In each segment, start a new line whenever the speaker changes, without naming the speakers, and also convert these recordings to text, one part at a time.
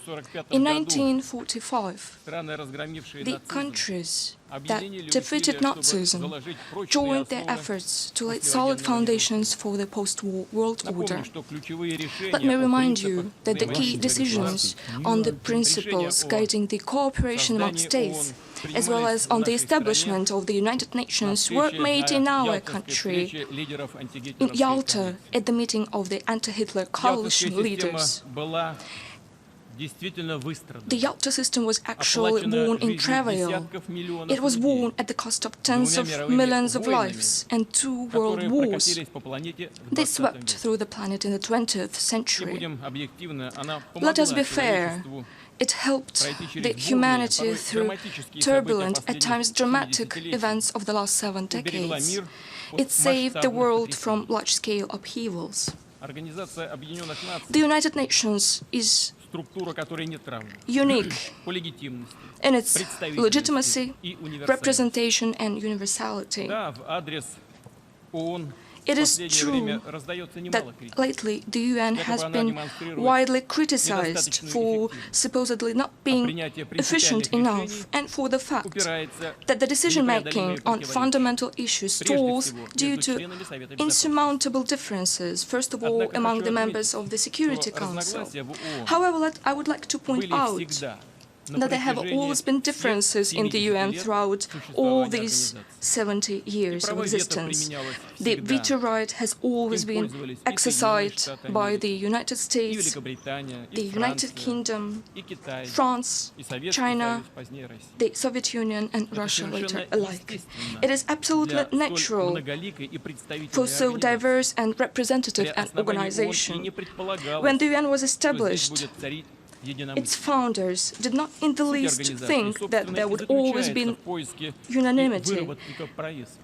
In 1945, the countries that defeated Nazism joined their efforts to lay solid foundations for the post-war world order. Let me remind you that the key decisions on the principles guiding the cooperation among states, as well as on the establishment of the United Nations, were made in our country, in Yalta, at the meeting of the anti-Hitler coalition leaders. The Yalta system was actually won in travail. It was won at the cost of tens of millions of lives and 2 world wars. They swept through the planet in the 20th century. Let us be fair. It helped the humanity through turbulent, at times dramatic, events of the last 7 decades. It saved the world from large-scale upheavals. The United Nations is unique in its legitimacy, representation, and universality. It is true that lately the UN has been widely criticized for supposedly not being efficient enough and for the fact that the decision-making on fundamental issues stalls due to insurmountable differences, first of all among the members of the Security Council. However, I would like to point out that there have always been differences in the UN throughout all these 70 years of existence. The veto right has always been exercised by the United States, the United Kingdom, France, China, the Soviet Union, and Russia later alike. It is absolutely natural for so diverse and representative an organization. When the UN was established, its founders did not in the least think that there would always be unanimity.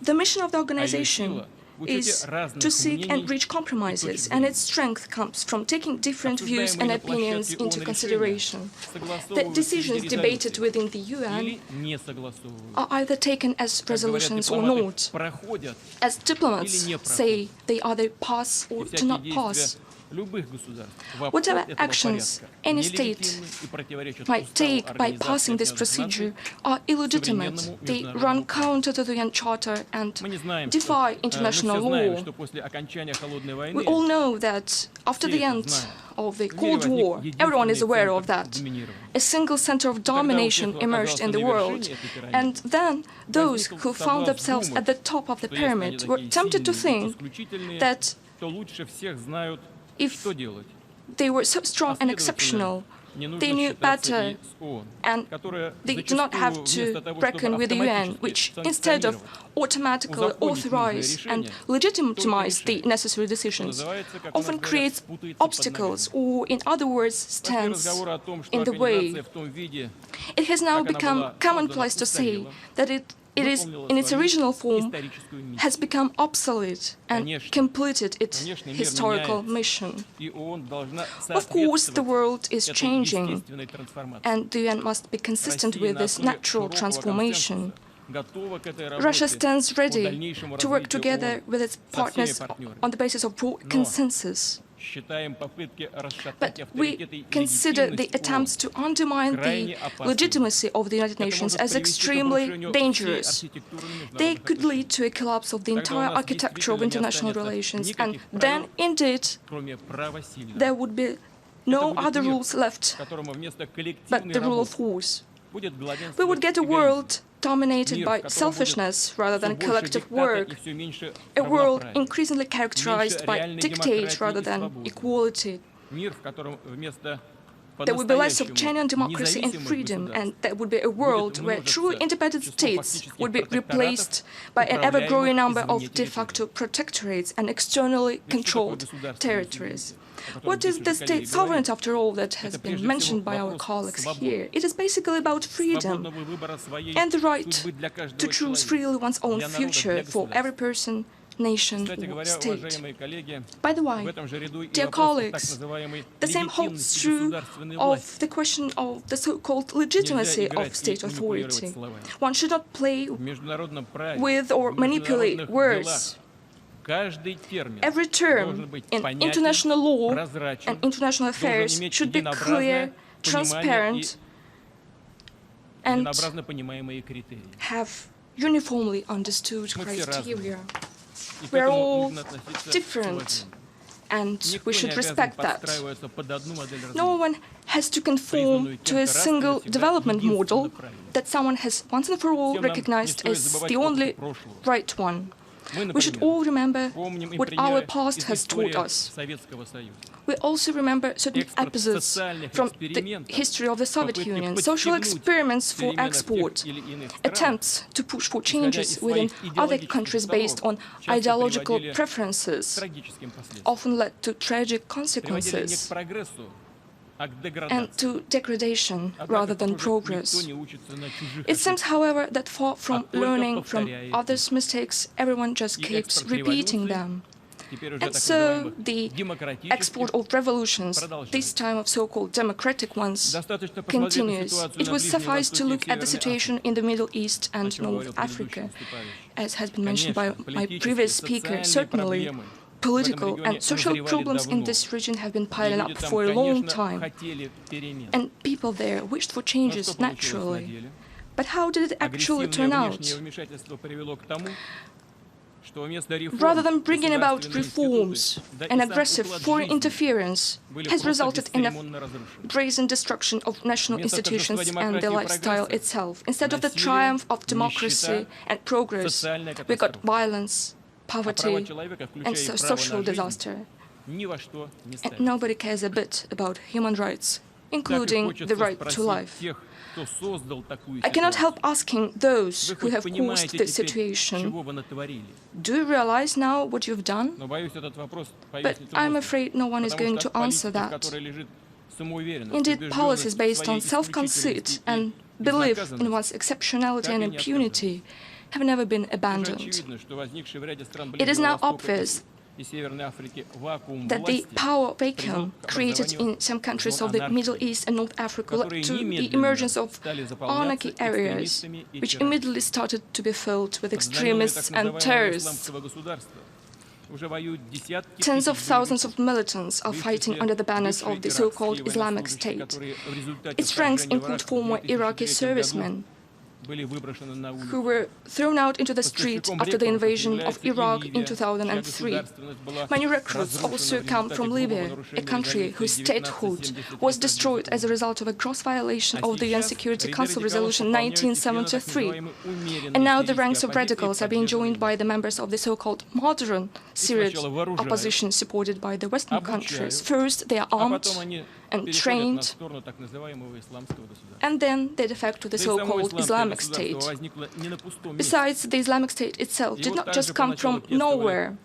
The mission of the organization is to seek and reach compromises, and its strength comes from taking different views and opinions into consideration. The decisions debated within the UN are either taken as resolutions or not. As diplomats say, they either pass or do not pass. Whatever actions any state might take by passing this procedure are illegitimate. They run counter to the UN Charter and defy international law. We all know that after the end of the Cold War, everyone is aware of that, a single center of domination emerged in the world, and then those who found themselves at the top of the pyramid were tempted to think that if they were so strong and exceptional, they knew better, and they do not have to reckon with the UN, which, instead of automatically authorize and legitimize the necessary decisions, often creates obstacles, or, in other words, stands in the way. It has now become commonplace to say that it is, in its original form, has become obsolete and completed its historical mission. Of course, the world is changing, and the UN must be consistent with this natural transformation. Russia stands ready to work together with its partners on the basis of broad consensus. But we consider the attempts to undermine the legitimacy of the United Nations as extremely dangerous. They could lead to a collapse of the entire architecture of international relations, and then, indeed, there would be no other rules left but the rule of force. We would get a world dominated by selfishness rather than collective work, a world increasingly characterized by dictate rather than equality. There would be less of genuine democracy and freedom, and there would be a world where truly independent states would be replaced by an ever-growing number of de facto protectorates and externally controlled territories. What is the state sovereignty, after all, that has been mentioned by our colleagues here? It is basically about freedom and the right to choose freely one's own future for every person, nation, or state. By the way, dear colleagues, the same holds true of the question of the so-called legitimacy of state authority. One should not play with or manipulate words. Every term in international law and international affairs should be clear, transparent and have uniformly understood criteria. We're all different, and we should respect that. No one has to conform to a single development model that someone has once and for all recognized as the only right one. We should all remember what our past has taught us. We also remember certain episodes from the history of the Soviet Union, social experiments for export, attempts to push for changes within other countries based on ideological preferences, often led to tragic consequences and to degradation rather than progress. It seems, however, that far from learning from others' mistakes, everyone just keeps repeating them. And so the export of revolutions, this time of so-called democratic ones, continues. It would suffice to look at the situation in the Middle East and North Africa. As has been mentioned by my previous speaker, certainly political and social problems in this region have been piling up for a long time, and people there wished for changes naturally. But how did it actually turn out? Rather than bringing about reforms, an aggressive foreign interference has resulted in a brazen destruction of national institutions and their lifestyle itself. Instead of the triumph of democracy and progress, we got violence, poverty, and social disaster. And nobody cares a bit about human rights, including the right to life. I cannot help asking those who have caused this situation, do you realize now what you've done? But I'm afraid no one is going to answer that. Indeed, policies based on self-conceit and belief in one's exceptionality and impunity have never been abandoned. It is now obvious that the power vacuum created in some countries of the Middle East and North Africa led to the emergence of anarchy areas, which immediately started to be filled with extremists and terrorists. Tens of thousands of militants are fighting under the banners of the so-called Islamic State. Its ranks include former Iraqi servicemen who were thrown out into the street after the invasion of Iraq in 2003. Many recruits also come from Libya, a country whose statehood was destroyed as a result of a gross violation of the UN Security Council Resolution 1973. And now the ranks of radicals are being joined by the members of the so-called modern Syrian opposition supported by the Western countries. First, they are armed and trained, and then they defect to the so-called Islamic State. Besides, the Islamic State itself did not just come from nowhere.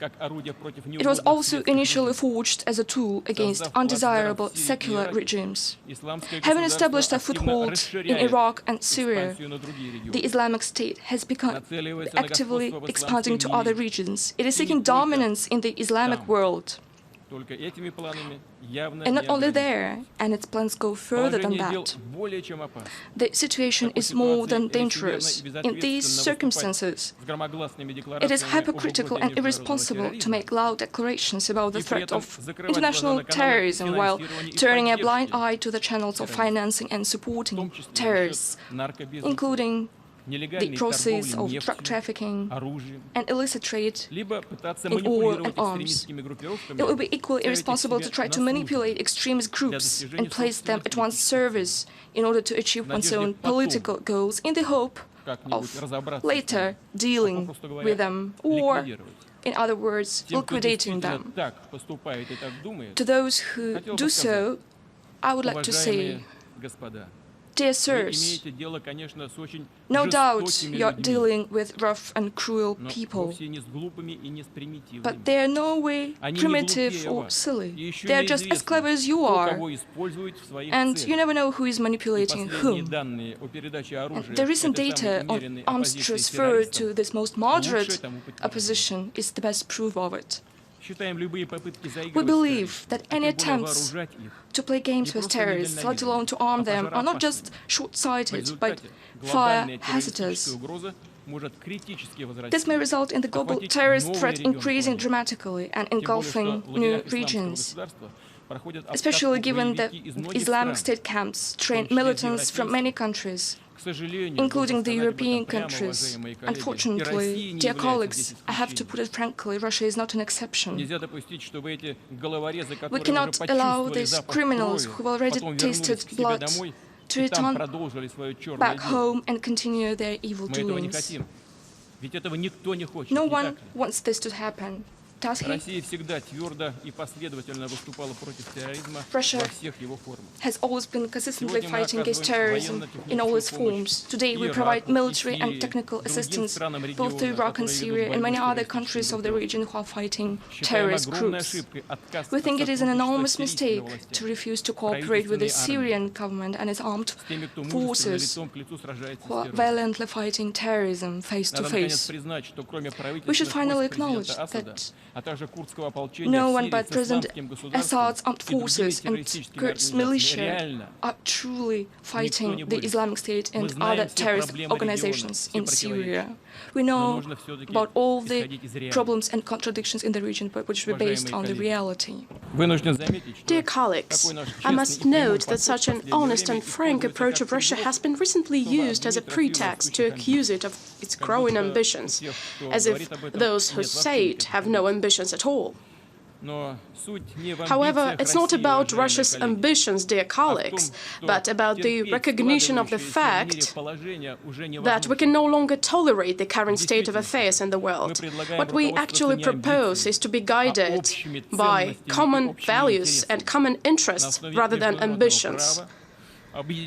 It was also initially forged as a tool against undesirable secular regimes. Having established a foothold in Iraq and Syria, the Islamic State has become actively expanding to other regions. It is seeking dominance in the Islamic world. And not only there, and its plans go further than that. The situation is more than dangerous. In these circumstances, it is hypocritical and irresponsible to make loud declarations about the threat of international terrorism while turning a blind eye to the channels of financing and supporting terrorists, including the process of drug trafficking and illicit trade in oil and arms. It would be equally irresponsible to try to manipulate extremist groups and place them at one's service in order to achieve one's own political goals in the hope of later dealing with them or, in other words, liquidating them. To those who do so, I would like to say, dear sirs, no doubt you are dealing with rough and cruel people, but they are no way primitive or silly. They are just as clever as you are, and you never know who is manipulating whom. And the recent data on arms transfer to this most moderate opposition is the best proof of it. We believe that any attempts to play games with terrorists, let alone to arm them, are not just short-sighted, but fire hazardous. This may result in the global terrorist threat increasing dramatically and engulfing new regions. especially given that Islamic State camps train militants from many countries, including the European countries. Unfortunately, dear colleagues, I have to put it frankly, Russia is not an exception. We cannot allow these criminals who have already tasted blood to return back home and continue their evil doings. No one wants this to happen. Does he? Russia has always been consistently fighting against terrorism in all its forms. Today we provide military and technical assistance both to Iraq and Syria and many other countries of the region who are fighting terrorist groups. We think it is an enormous mistake to refuse to cooperate with the Syrian government and its armed forces who are violently fighting terrorism face to face. We should finally acknowledge that no one but President Assad's armed forces and Kurds militia are truly fighting the Islamic State and other terrorist organizations in Syria. We know about all the problems and contradictions in the region, but which were based on the reality.
Dear colleagues, I must note that such an honest and frank approach of Russia has been recently used as a pretext to accuse it of its growing ambitions, as if those who say it have no ambitions at all. However, it's not about Russia's ambitions, dear colleagues, but about the recognition of the fact that we can no longer tolerate the current state of affairs in the world. What we actually propose is to be guided by common values and common interests rather than ambitions.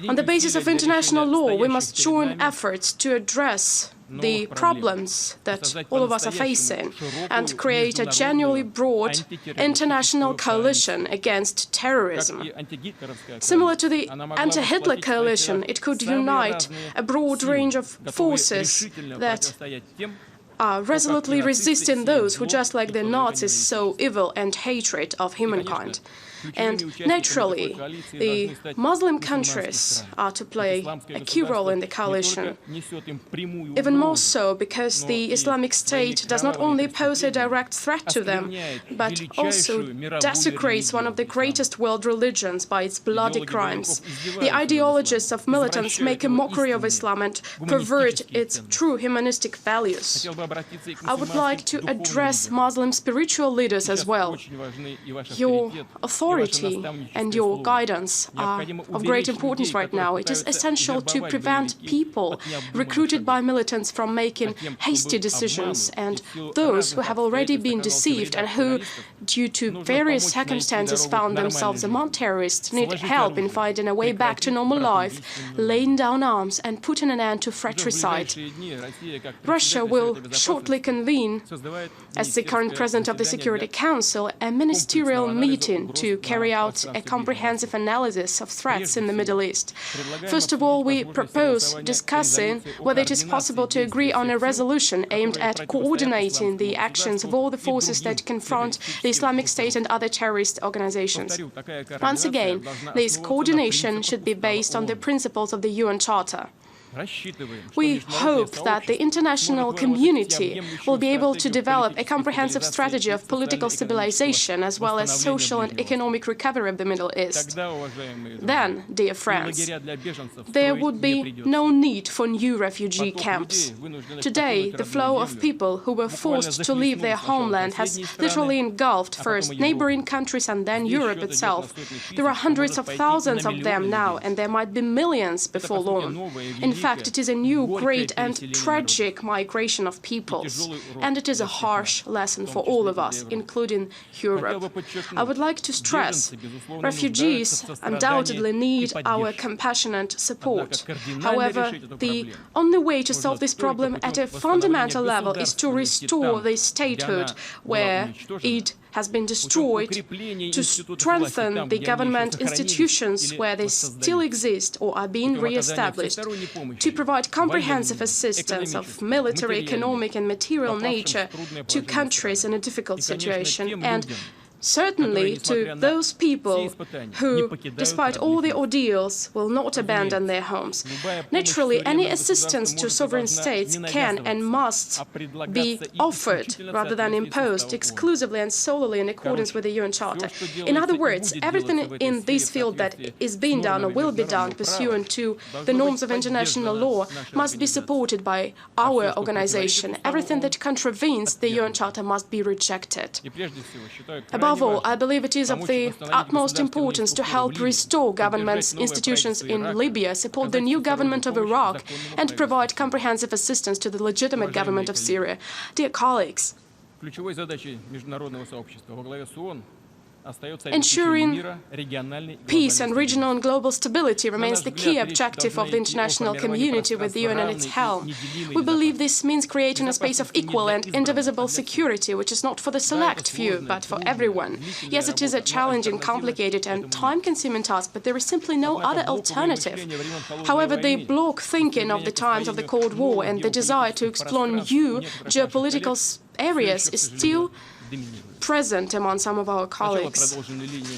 On the basis of international law, we must join efforts to address the problems that all of us are facing and create a genuinely broad international coalition against terrorism. Similar to the anti-Hitler coalition, it could unite a broad range of forces that are resolutely resisting those who, just like the Nazis, sow evil and hatred of humankind. And naturally, the Muslim countries are to play a key role in the coalition, even more so because the Islamic State does not only pose a direct threat to them, but also desecrates one of the greatest world religions by its bloody crimes. The ideologists of militants make a mockery of Islam and pervert its true humanistic values. I would like to address Muslim spiritual leaders as well. Your authority and your guidance are of great importance right now. It is essential to prevent people recruited by militants from making hasty decisions, and those who have already been deceived and who, due to various circumstances, found themselves among terrorists need help in finding a way back to normal life, laying down arms and putting an end to fratricide. Russia will shortly convene, as the current president of the Security Council, a ministerial meeting to carry out a comprehensive analysis of threats in the Middle East. First of all, we propose discussing whether it is possible to agree on a resolution aimed at coordinating the actions of all the forces that confront the Islamic State and other terrorist organizations. Once again, this coordination should be based on the principles of the UN Charter. We hope that the international community will be able to develop a comprehensive strategy of political stabilization as well as social and economic recovery of the Middle East. Then, dear friends, there would be no need for new refugee camps. Today, the flow of people who were forced to leave their homeland has literally engulfed first neighboring countries and then Europe itself. There are hundreds of thousands of them now, and there might be millions before long. In fact, it is a new, great and tragic migration of peoples, and it is a harsh lesson for all of us, including Europe. I would like to stress, refugees undoubtedly need our compassionate support. However, the only way to solve this problem at a fundamental level is to restore the statehood where it has been destroyed, to strengthen the government institutions where they still exist or are being re-established, to provide comprehensive assistance of military, economic and material nature to countries in a difficult situation, and certainly to those people who, despite all the ordeals, will not abandon their homes. Naturally, any assistance to sovereign states can and must be offered rather than imposed exclusively and solely in accordance with the UN Charter. In other words, everything in this field that is being done or will be done pursuant to the norms of international law must be supported by our organization. Everything that contravenes the UN Charter must be rejected. Above all, I believe it is of the utmost importance to help restore government's institutions in Libya, support the new government of Iraq, and provide comprehensive assistance to the legitimate government of Syria. Dear colleagues, ensuring peace and regional and global stability remains the key objective of the international community with the UN at its helm. We believe this means creating a space of equal and indivisible security, which is not for the select few, but for everyone. Yes, it is a challenging, complicated and time-consuming task, but there is simply no other alternative. However, the bloc thinking of the times of the Cold War and the desire to explore new geopolitical areas is still present among some of our colleagues.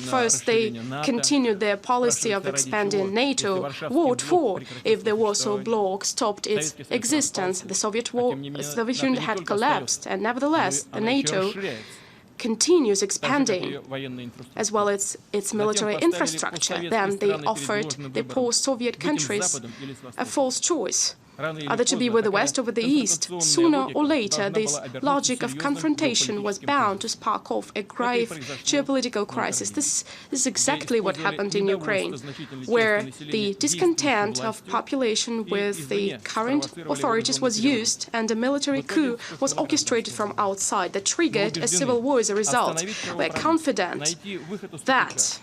First, they continued their policy of expanding NATO. What for if the Warsaw Bloc stopped its existence? The Soviet Union had collapsed, and nevertheless, the NATO continues expanding, as well as its military infrastructure. Then they offered the post-Soviet countries a false choice, either to be with the West or with the East. Sooner or later, this logic of confrontation was bound to spark off a grave geopolitical crisis. This is exactly what happened in Ukraine, where the discontent of population with the current authorities was used and a military coup was orchestrated from outside that triggered a civil war as a result. We're confident that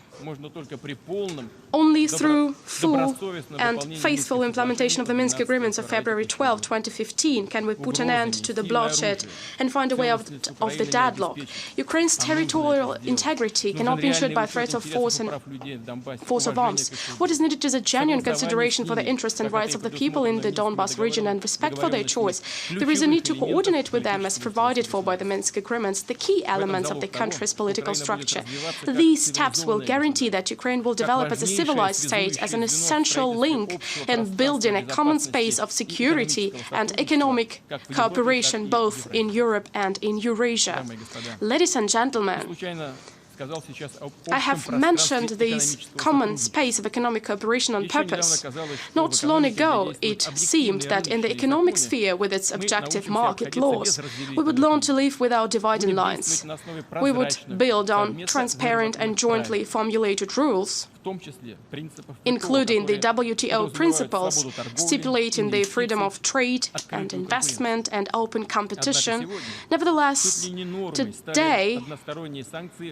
only through full and faithful implementation of the Minsk agreements of February 12, 2015 can we put an end to the bloodshed and find a way out of the deadlock. Ukraine's territorial integrity cannot be ensured by threats of force of arms. What is needed is a genuine consideration for the interests and rights of the people in the Donbas region and respect for their choice. There is a need to coordinate with them as provided for by the Minsk agreements, the key elements of the country's political structure. These steps will guarantee that Ukraine will develop as a civilized state as an essential link in building a common space of security and economic cooperation both in Europe and in Eurasia. Ladies and gentlemen, I have mentioned this common space of economic cooperation on purpose. Not long ago, it seemed that in the economic sphere, with its objective market laws, we would learn to live without dividing lines. We would build on transparent and jointly formulated rules, including the WTO principles stipulating the freedom of trade and investment and open competition. Nevertheless, today,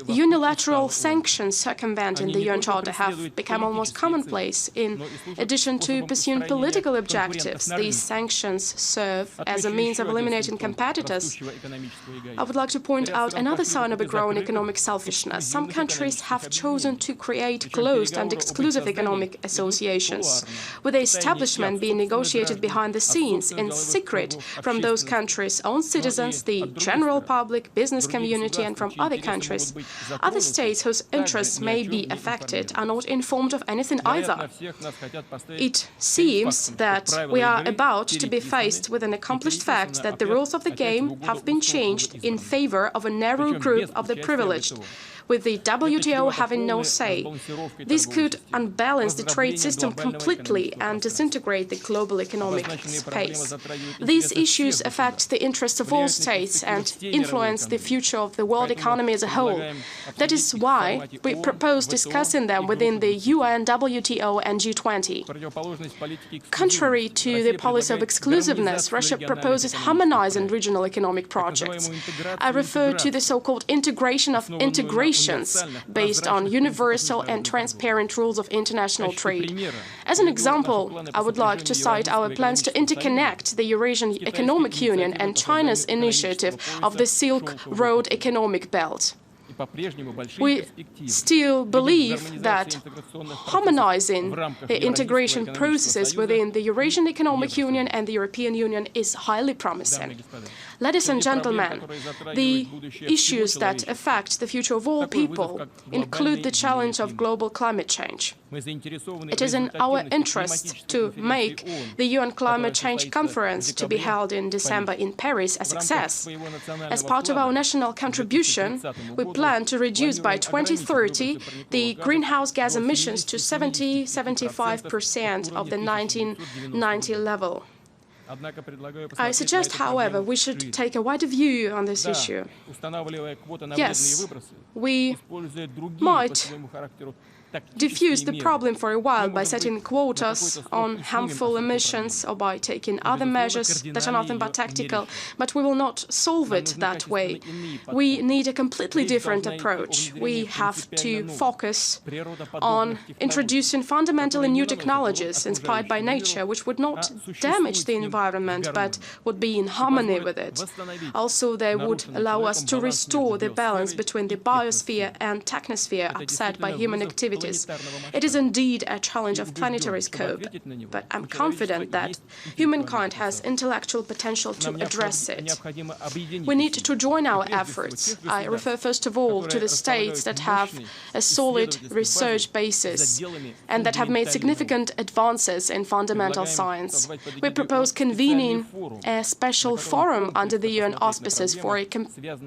unilateral sanctions circumventing the UN Charter have become almost commonplace. In addition to pursuing political objectives, these sanctions serve as a means of eliminating competitors. I would like to point out another sign of a growing economic selfishness. Some countries have chosen to create closed and exclusive economic associations, with the establishment being negotiated behind the scenes in secret from those countries' own citizens, the general public, business community, and from other countries. Other states whose interests may be affected are not informed of anything either. It seems that we are about to be faced with an accomplished fact that the rules of the game have been changed in favor of a narrow group of the privileged, with the WTO having no say. This could unbalance the trade system completely and disintegrate the global economic space. These issues affect the interests of all states and influence the future of the world economy as a whole. That is why we propose discussing them within the UN, WTO, and G20. Contrary to the policy of exclusiveness, Russia proposes harmonizing regional economic projects. I refer to the so-called integration of integrations based on universal and transparent rules of international trade. As an example, I would like to cite our plans to interconnect the Eurasian Economic Union and China's initiative of the Silk Road Economic Belt. We still believe that harmonizing the integration processes within the Eurasian Economic Union and the European Union is highly promising. Ladies and gentlemen, the issues that affect the future of all people include the challenge of global climate change. It is in our interest to make the UN Climate Change Conference to be held in December in Paris a success. As part of our national contribution, we plan to reduce by 2030 the greenhouse gas emissions to 70–75% of the 1990 level. I suggest, however, we should take a wider view on this issue. Yes, we might diffuse the problem for a while by setting quotas on harmful emissions or by taking other measures that are nothing but tactical, but we will not solve it that way. We need a completely different approach. We have to focus on introducing fundamentally new technologies inspired by nature, which would not damage the environment, but would be in harmony with it. Also, they would allow us to restore the balance between the biosphere and technosphere upset by human activity. It is indeed a challenge of planetary scope, but I'm confident that humankind has intellectual potential to address it. We need to join our efforts. I refer first of all to the states that have a solid research basis and that have made significant advances in fundamental science. We propose convening a special forum under the UN auspices for a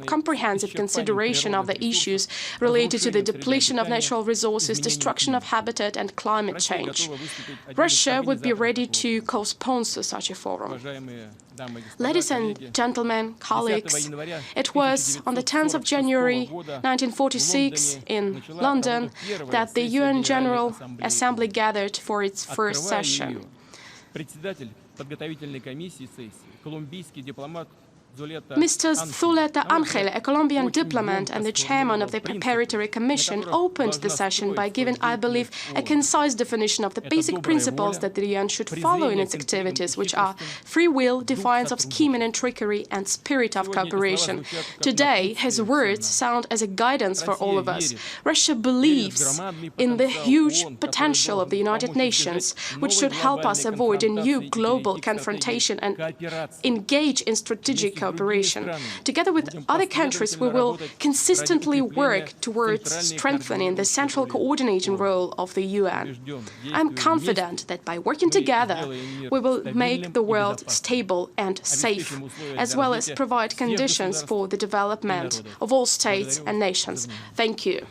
comprehensive consideration of the issues related to the depletion of natural resources, destruction of habitat and climate change. Russia would be ready to co-sponsor such a forum. Ladies and gentlemen, colleagues, it was on the 10th of January 1946 in London that the UN General Assembly gathered for its first session. Mr. Zuleta Angel, a Colombian diplomat and the chairman of the Preparatory Commission, opened the session by giving, I believe, a concise definition of the basic principles that the UN should follow in its activities, which are free will, defiance of scheming and trickery, and spirit of cooperation. Today, his words sound as a guidance for all of us. Russia believes in the huge potential of the United Nations, which should help us avoid a new global confrontation and engage in strategic cooperation. Together with other countries, we will consistently work towards strengthening the central coordinating role of the UN. I'm confident that by working together, we will make the world stable and safe, as well as provide conditions for the development of all states and nations. Thank you.